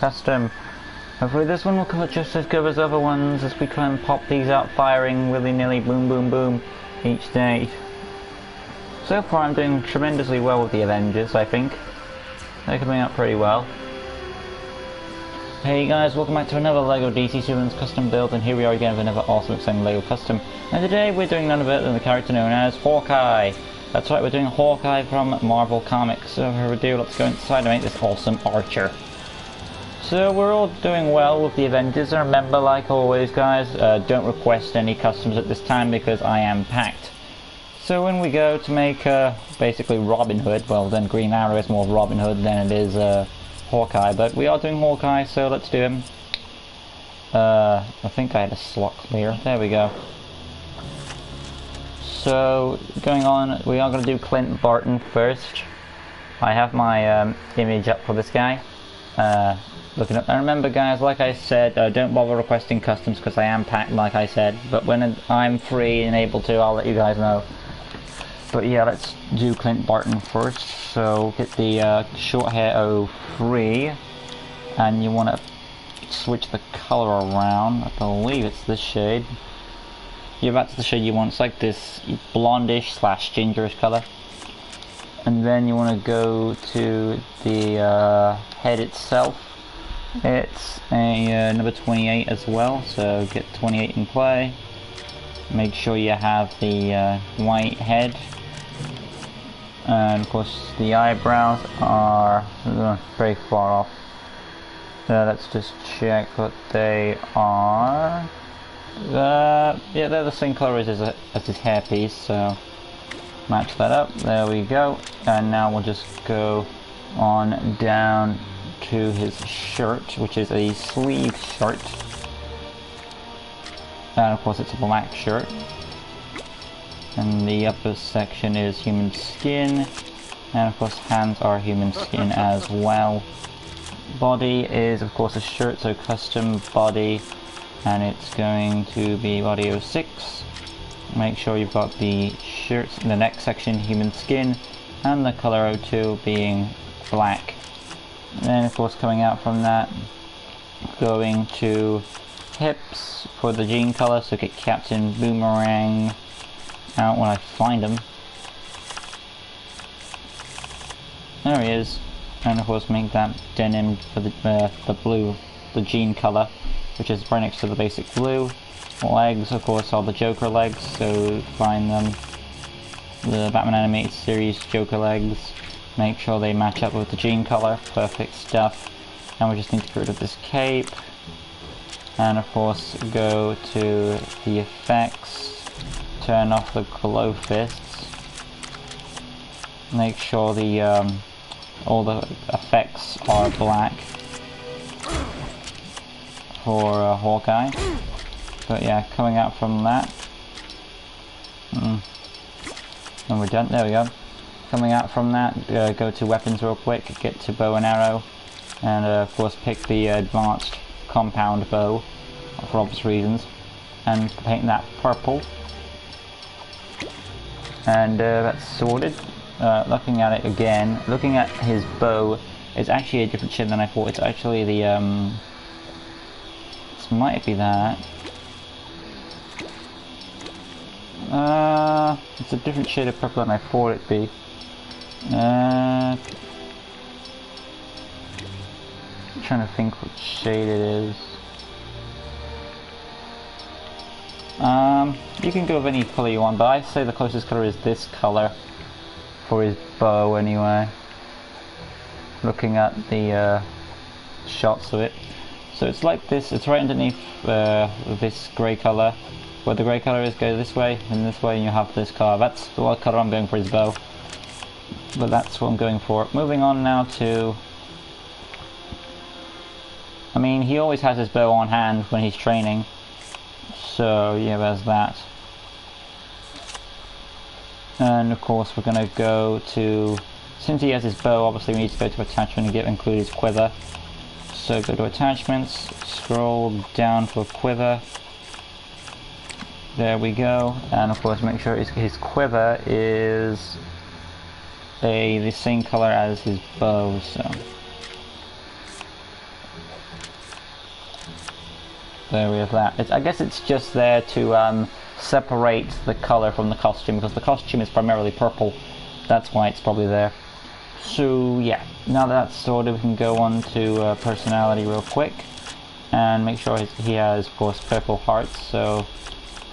custom. Hopefully this one will come out just as good as other ones as we try and pop these out firing willy-nilly, boom boom boom, each day. So far I'm doing tremendously well with the Avengers, I think. They're coming out pretty well. Hey guys, welcome back to another LEGO DC Superman's custom build, and here we are again with another awesome exciting LEGO custom. And today we're doing none of it than the character known as Hawkeye. That's right, we're doing Hawkeye from Marvel Comics. So without further ado, let's go inside and make this awesome archer. So we're all doing well with the Avengers, and remember, like always guys, don't request any customs at this time because I am packed. So when we go to make basically Robin Hood, well then Green Arrow is more Robin Hood than it is Hawkeye, but we are doing Hawkeye, so let's do him. I think I had a slot clear, there we go. So going on, we are going to do Clint Barton first. I have my image up for this guy. Looking up, and remember guys, like I said, don't bother requesting customs because I am packed like I said, but when I'm free and able to, I'll let you guys know. But yeah, let's do Clint Barton first. So get the short hair 03, and you want to switch the color around. I believe it's this shade. Yeah, that's the shade you want. It's like this blondish slash gingerish color. And then you want to go to the head itself. It's a number 28 as well, so get 28 in play. Make sure you have the white head. And of course the eyebrows are very far off. Let's just check what they are. Yeah, they're the same color as his hairpiece, so match that up. There we go. And now we'll just go on down to his shirt, which is a sleeve shirt. And of course it's a black shirt. And the upper section is human skin, and of course hands are human skin as well. Body is of course a shirt, so custom body, and it's going to be body 06. Make sure you've got the shirts in the neck section human skin, and the color 02 being black. And then of course coming out from that, going to hips for the jean color, so get Captain Boomerang out when I find him. There he is. And of course make that denim for the blue, the jean color, which is right next to the basic blue. Legs of course are the Joker legs, so find them. The Batman Animated Series Joker legs. Make sure they match up with the jean color. Perfect stuff. And we just need to get rid of this cape. And of course go to the effects. Turn off the glow fists. Make sure the all the effects are black for Hawkeye. But yeah, coming out from that, and we're done. There we go. Coming out from that, go to weapons real quick. Get to bow and arrow, and of course pick the advanced compound bow for obvious reasons, and paint that purple. And that's sorted. Looking at it again, looking at his bow, it's actually a different shade than I thought. It's actually the this might be that. It's a different shade of purple than I thought it'd be. I'm trying to think what shade it is. You can go with any color you want, but I'd say the closest color is this color for his bow anyway. Looking at the shots of it. So it's like this, it's right underneath this grey color. Where the grey color is, go this way, and this way, and you have this color. That's the color I'm going for his bow. But that's what I'm going for. Moving on now to... I mean, he always has his bow on hand when he's training. So yeah, there's that. And of course we're going to go to, since he has his bow, obviously we need to go to attachment and include his quiver. So go to attachments, scroll down for quiver. There we go. And of course make sure his quiver is the same color as his bow. So There we have that. I guess it's just there to separate the colour from the costume, because the costume is primarily purple. That's why it's probably there. So yeah, now that that's sorted, we can go on to personality real quick and make sure he has, of course, purple hearts. So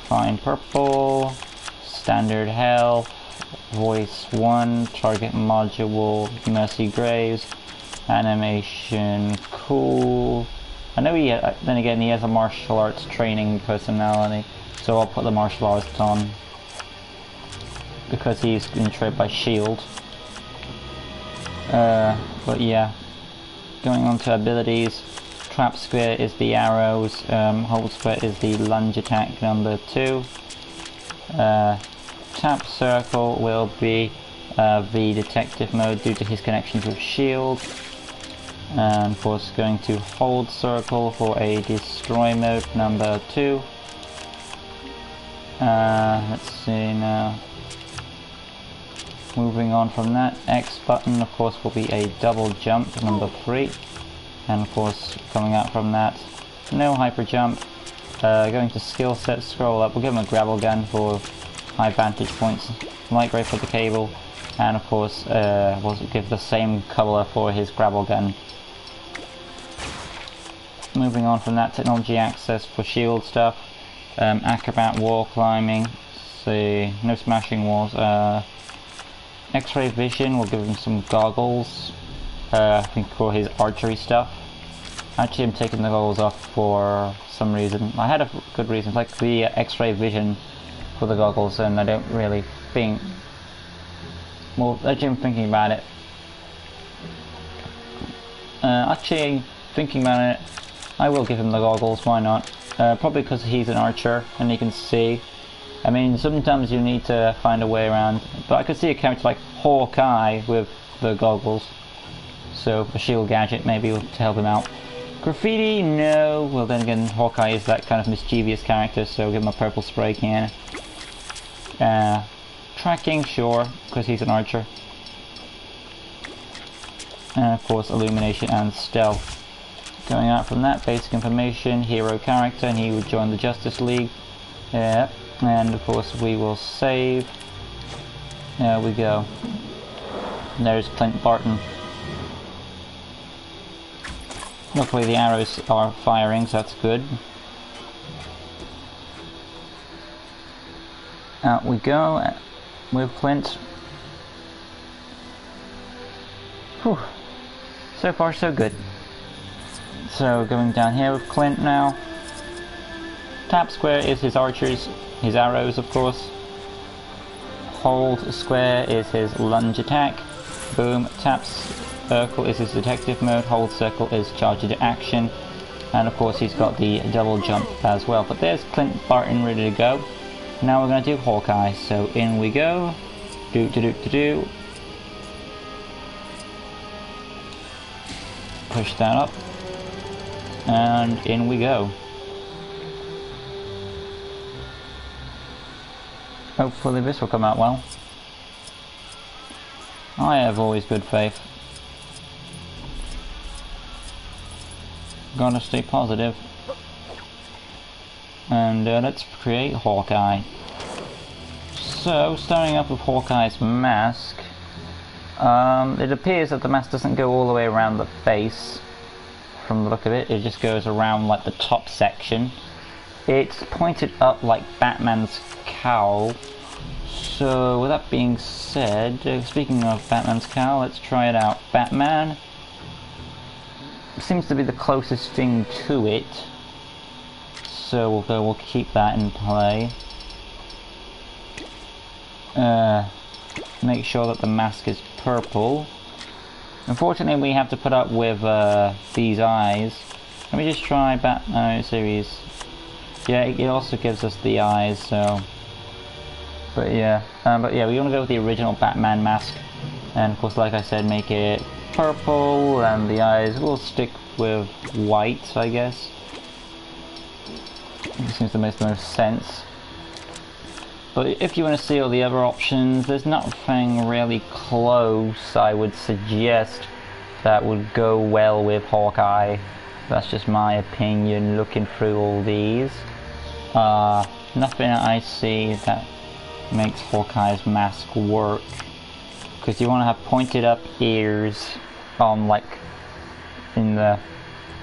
find purple, standard health, voice 1, target module, Mercy Graves, animation, cool. I know then again he has a martial arts training personality, so I'll put the martial arts on because he's controlled by shield. But yeah, going on to abilities, trap square is the arrows, hold square is the lunge attack number 2, tap circle will be the detective mode due to his connections with shield, and of course going to hold circle for a destroy mode number 2. Let's see now. Moving on from that, X button of course will be a double jump number 3, and of course coming out from that, no hyper jump. Going to skill set, scroll up, we'll give him a gravel gun for high vantage points, light grey for the cable, and of course we'll give the same colour for his gravel gun. Moving on from that, technology access for shield stuff, acrobat wall climbing, see, no smashing walls, X-ray vision, we'll give him some goggles, I think for his archery stuff. Actually I'm taking the goggles off for some reason. I had a good reason, it's like the X-ray vision for the goggles, and I don't really think, well actually I'm thinking about it. Actually thinking about it, I will give him the goggles, why not? Probably because he's an archer and he can see. I mean, sometimes you need to find a way around, but I could see a character like Hawkeye with the goggles, so a shield gadget maybe to help him out. Graffiti, no. Well then again, Hawkeye is that kind of mischievous character, so give him a purple spray can. Tracking, sure, because he's an archer. And of course illumination and stealth. Going out from that, basic information, hero character, and he would join the Justice League. Yep. And of course we will save. There we go. And there's Clint Barton. Luckily the arrows are firing, so that's good. Out we go with Clint. Whew. So far so good. So going down here with Clint now. Tap square is his archers, his arrows of course. Hold square is his lunge attack. Boom. Tap circle is his detective mode. Hold circle is charge into action. And of course he's got the double jump as well. But there's Clint Barton ready to go. Now we're going to do Hawkeye. So in we go. Do. Push that up. And in we go. Hopefully this will come out well. I have always good faith. Gotta stay positive. And let's create Hawkeye. So, starting up with Hawkeye's mask. It appears that the mask doesn't go all the way around the face. From the look of it, it just goes around like the top section. It's pointed up like Batman's cowl. So with that being said, speaking of Batman's cowl, let's try it out. Batman seems to be the closest thing to it, so we'll keep that in play. Make sure that the mask is purple. Unfortunately we have to put up with these eyes. Let me just try Batman series. Yeah, it also gives us the eyes, so... But yeah, we want to go with the original Batman mask. And of course, like I said, make it purple, and the eyes will stick with white, I guess. It seems to make the most sense. But if you want to see all the other options, there's nothing really close I would suggest that would go well with Hawkeye. That's just my opinion looking through all these. Nothing I see that makes Hawkeye's mask work. Because you want to have pointed up ears on, like, in the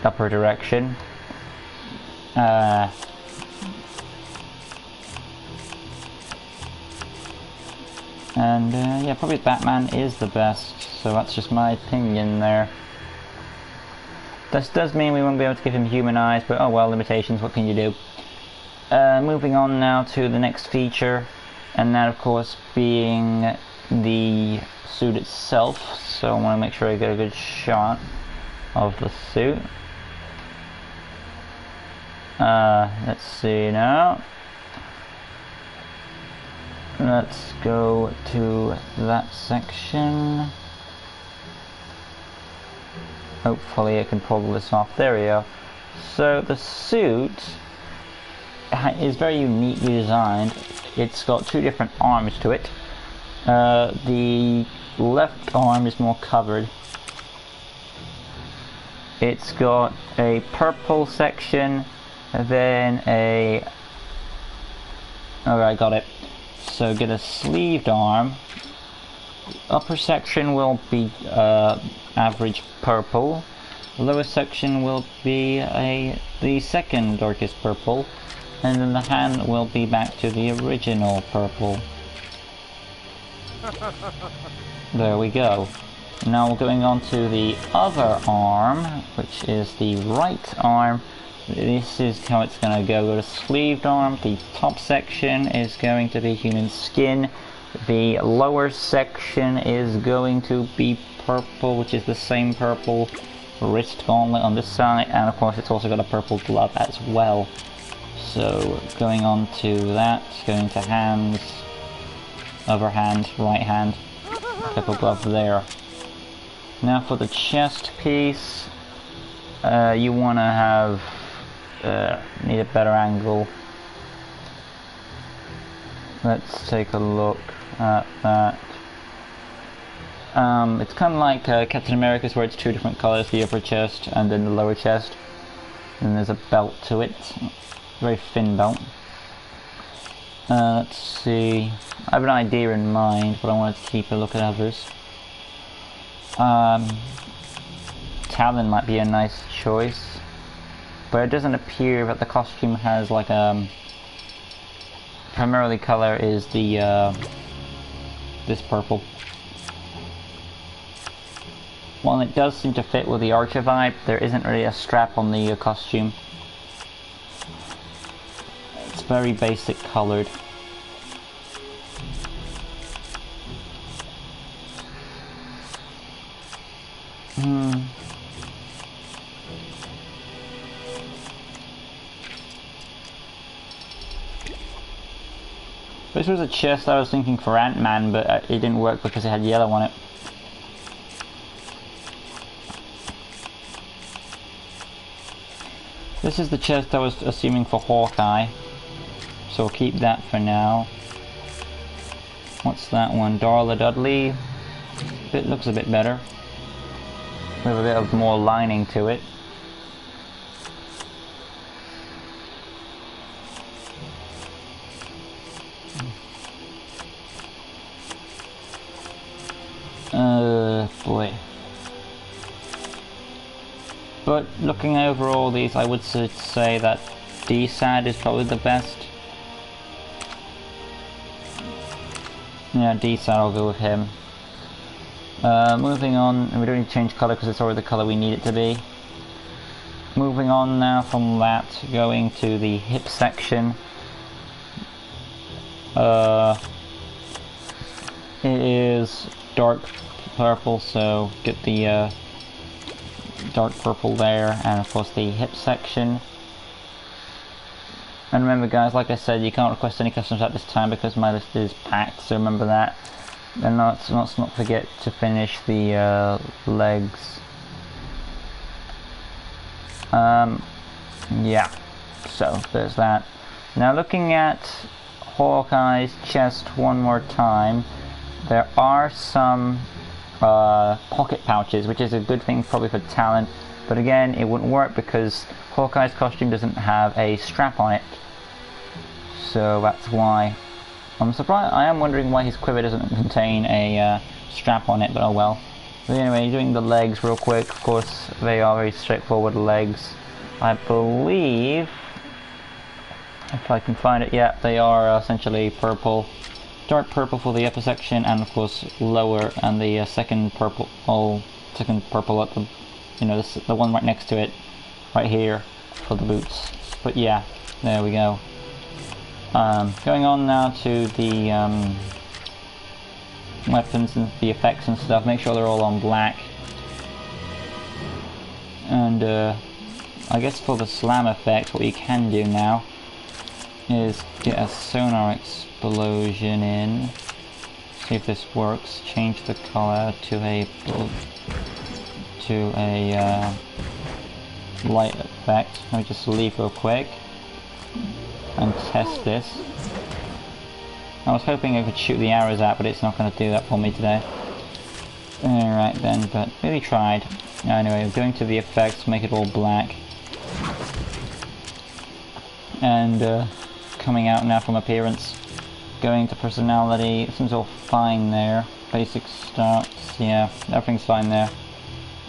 upper direction. And yeah, probably Batman is the best, so that's just my opinion there. This does mean we won't be able to give him human eyes, but oh well, limitations, what can you do? Moving on now to the next feature, and that of course being the suit itself, so I want to make sure I get a good shot of the suit. Let's see now. Let's go to that section. Hopefully I can pull this off. There we go. So the suit is very uniquely designed. It's got two different arms to it. The left arm is more covered. It's got a purple section, and then a... Alright, got it. So get a sleeved arm. Upper section will be average purple. Lower section will be the second darkest purple, and then the hand will be back to the original purple. There we go. Now we're going on to the other arm, which is the right arm. This is how it's going to go. Got a sleeved arm. The top section is going to be human skin. The lower section is going to be purple, which is the same purple wrist gauntlet on this side, and of course it's also got a purple glove as well. So going on to that, going to hands, other hand, right hand, purple glove there. Now for the chest piece, you want to have need a better angle. Let's take a look at that. It's kind of like Captain America's, where it's two different colors, the upper chest and then the lower chest. And there's a belt to it, very thin belt. Let's see, I have an idea in mind, but I wanted to keep a look at others. Talon might be a nice choice, but it doesn't appear that the costume has like primarily color is the this purple. While it does seem to fit with the Archer vibe, there isn't really a strap on the costume. It's very basic colored. This was a chest I was thinking for Ant-Man, but it didn't work because it had yellow on it. This is the chest I was assuming for Hawkeye, so we'll keep that for now. What's that one? Darla Dudley. It looks a bit better, with a bit of more lining to it. Boy. But looking over all these, I would say that D-Sad is probably the best. Yeah, D-Sad, I'll go with him. Moving on, and we don't need to change colour because it's already the colour we need it to be. Moving on now from that, going to the hip section. It is dark purple, so get the dark purple there, and of course the hip section. And remember guys, like I said, you can't request any customs at this time because my list is packed, so remember that. And let's not forget to finish the legs. Yeah, so there's that. Now looking at Hawkeye's chest one more time, there are some pocket pouches, which is a good thing probably for Talon. But again, it wouldn't work because Hawkeye's costume doesn't have a strap on it. So that's why. I'm surprised. I am wondering why his quiver doesn't contain a strap on it, but oh well. But anyway, doing the legs real quick. Of course, they are very straightforward legs. I believe, if I can find it, yeah, they are essentially purple. Dark purple for the upper section, and of course lower, and the second purple at the, you know, the one right next to it, right here, for the boots. But yeah, there we go. Going on now to the weapons and the effects and stuff. Make sure they're all on black. And I guess for the slam effect, what you can do now is get a sonar explosion in. See if this works. Change the color to a light effect. Let me just leave real quick and test this. I was hoping I could shoot the arrows out, but it's not going to do that for me today. Alright then, but really tried. Anyway, going to the effects, make it all black. And coming out now from appearance. Going to personality, it seems all fine there. Basic starts, yeah, everything's fine there.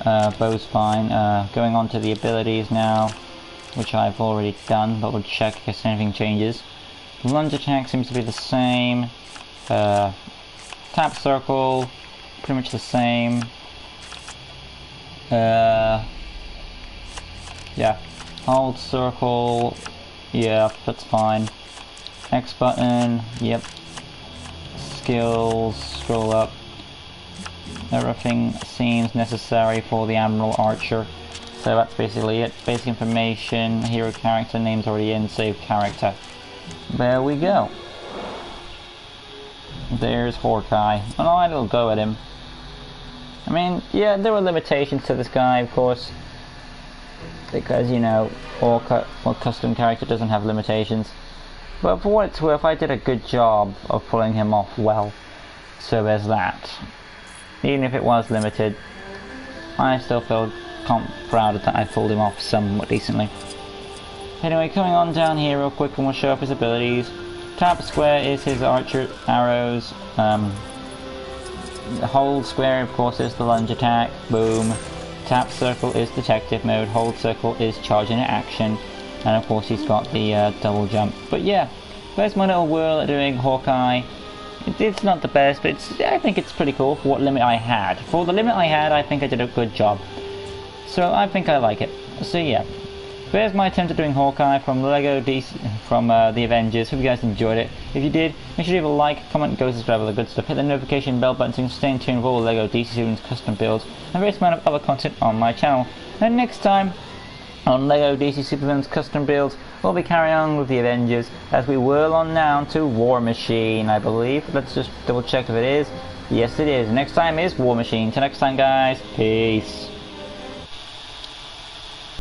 Bow's fine. Going on to the abilities now, which I've already done, but we'll check in case anything changes. Lunge attack seems to be the same. Tap circle, pretty much the same. Yeah. Hold circle, yeah, that's fine. X button, yep. Skills, scroll up. Everything seems necessary for the Admiral Archer. So that's basically it. Basic information, hero character, name's already in, save character. There we go. There's Hawkeye. And I'll go at him. I mean, yeah, there were limitations to this guy, of course. Because, you know, all custom character doesn't have limitations. But for what it's worth, I did a good job of pulling him off well. So there's that. Even if it was limited, I still feel proud that I pulled him off somewhat decently. Anyway, coming on down here real quick and we'll show off his abilities. Tap square is his archer arrows. Hold square, of course, is the lunge attack. Boom. Tap circle is detective mode. Hold circle is charge into action. And of course he's got the double jump. But yeah, there's my little whirl at doing Hawkeye. It's not the best, but I think it's pretty cool for what limit I had. For the limit I had, I think I did a good job. So I think I like it. So yeah, there's my attempt at doing Hawkeye from Lego DC, from the Avengers. Hope you guys enjoyed it. If you did, make sure you leave a like, comment, go subscribe, all the good stuff. Hit the notification bell button so you can stay in tune with all the Lego DC Students custom builds and various amount of other content on my channel. And next time on LEGO DC Superman's custom builds, we'll be carrying on with the Avengers as we whirl on down to War Machine, I believe. Let's just double check if it is. Yes, it is. Next time is War Machine. Till next time, guys. Peace.